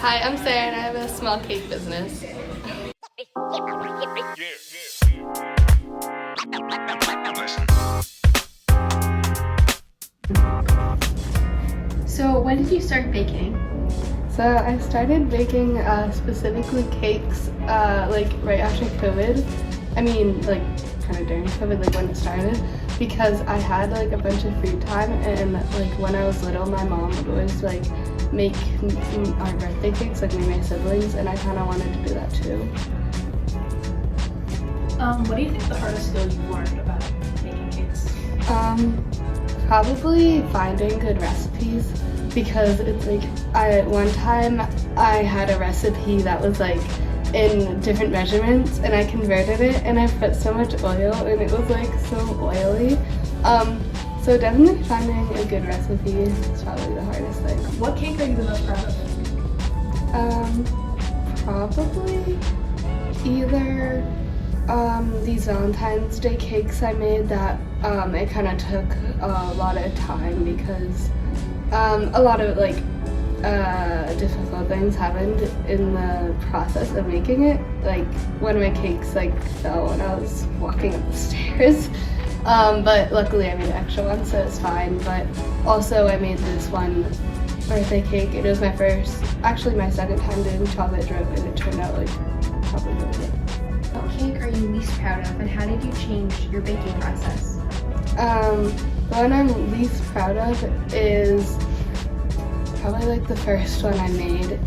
Hi, I'm Sarah and I have a small cake business. So when did you start baking? So I started baking specifically cakes like right after COVID. I mean like kind of during COVID, like when it started, because I had like a bunch of free time, and like when I was little my mom would always like make our birthday cakes, like me and my siblings, and I kind of wanted to do that too. What do you think the hardest skill you've learned about making cakes? Probably finding good recipes, because it's like one time I had a recipe that was like in different measurements and I converted it and I put so much oil and it was like so oily. So definitely finding a good recipe is probably the hardest thing. What cake are you the most proud of? Probably either these Valentine's Day cakes I made that it kind of took a lot of time because a lot of like difficult things happened in the process of making it. Like one of my cakes like fell when I was walking up the stairs. But luckily I made an extra one, so it's fine. But also I made this one birthday cake. It was my second time doing chocolate drip, and it turned out like probably really good. What cake are you least proud of, and how did you change your baking process? The one I'm least proud of is probably like the first one I made.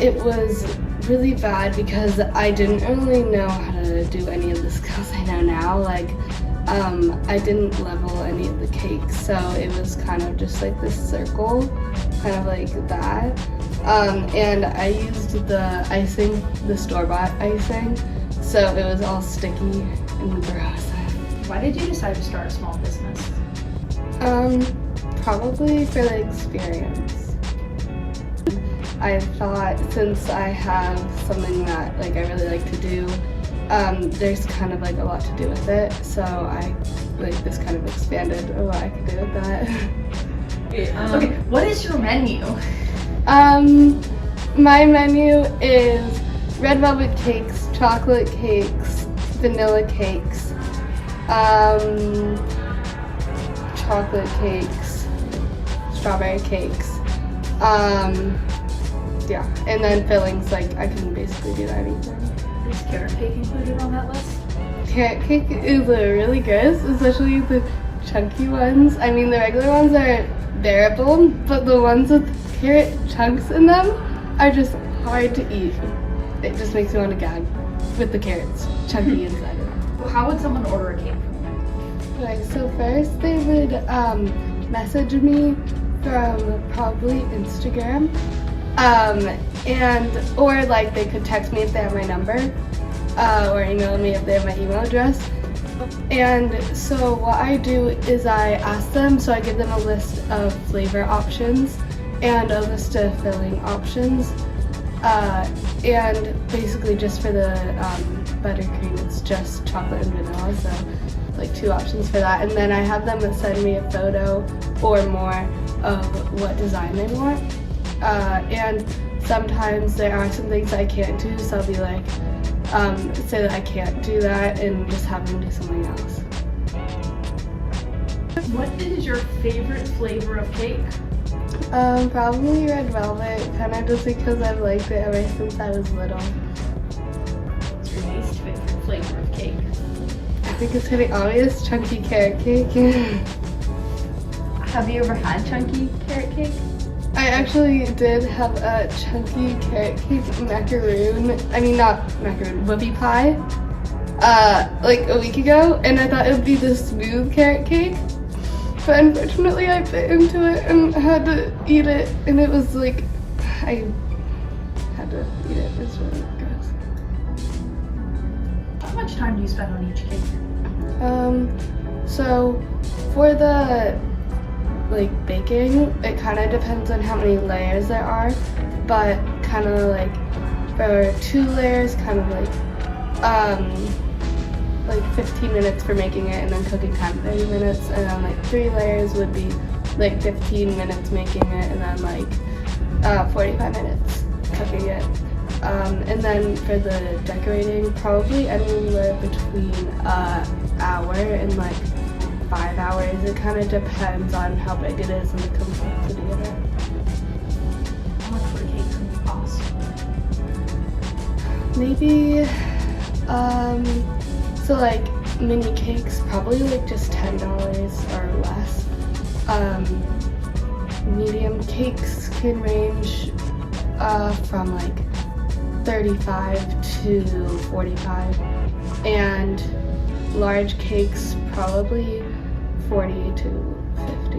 It was really bad because I didn't really know how to do any of the skills I know now. Like, I didn't level any of the cakes, so it was kind of just like this circle, kind of like that. And I used the icing, the store-bought icing, so it was all sticky and gross. Why did you decide to start a small business? Probably for the experience. I thought since I have something that like I really like to do, there's kind of like a lot to do with it, so I like this kind of expanded what I could do with that. Okay, what is your menu? My menu is red velvet cakes, chocolate cakes, vanilla cakes, chocolate cakes, strawberry cakes, yeah, and then fillings, like I can basically do anything. Is carrot cake included on that list? Carrot cake is really good, especially the chunky ones. I mean, the regular ones are bearable, but the ones with carrot chunks in them are just hard to eat. It just makes me want to gag with the carrots chunky inside of it. Well, how would someone order a cake from you? Okay, so first they would message me from probably Instagram, or like they could text me if they have my number, or email me if they have my email address. And so what I do is I ask them, so I give them a list of flavor options and a list of filling options, and basically just for the buttercream it's just chocolate and vanilla, so like 2 options for that. And then I have them send me a photo or more of what design they want, and sometimes there are some things I can't do, so I'll be like, say that I can't do that and just have them do something else. What is your favorite flavor of cake? Probably red velvet, kind of just because I've liked it ever since I was little. What's your least favorite flavor of cake? I think it's pretty obvious, chunky carrot cake. Have you ever had chunky carrot cake? I actually did have a chunky carrot cake whoopie pie, like a week ago, and I thought it would be the smooth carrot cake, but unfortunately I bit into it and had to eat it, and it was like, I had to eat it. It was really gross. How much time do you spend on each cake? So for the like baking, it kind of depends on how many layers there are, but kind of like for 2 layers, kind of like 15 minutes for making it, and then cooking time 30 minutes, and then like 3 layers would be like 15 minutes making it, and then like 45 minutes cooking it. And then for the decorating, probably anywhere between an hour and like 5 hours. It kind of depends on how big it is and the complexity of it. How much would a cake cost? Maybe, so like mini cakes, probably like just $10 or less. Medium cakes can range from like 35 to 45, and large cakes probably 40 to 50.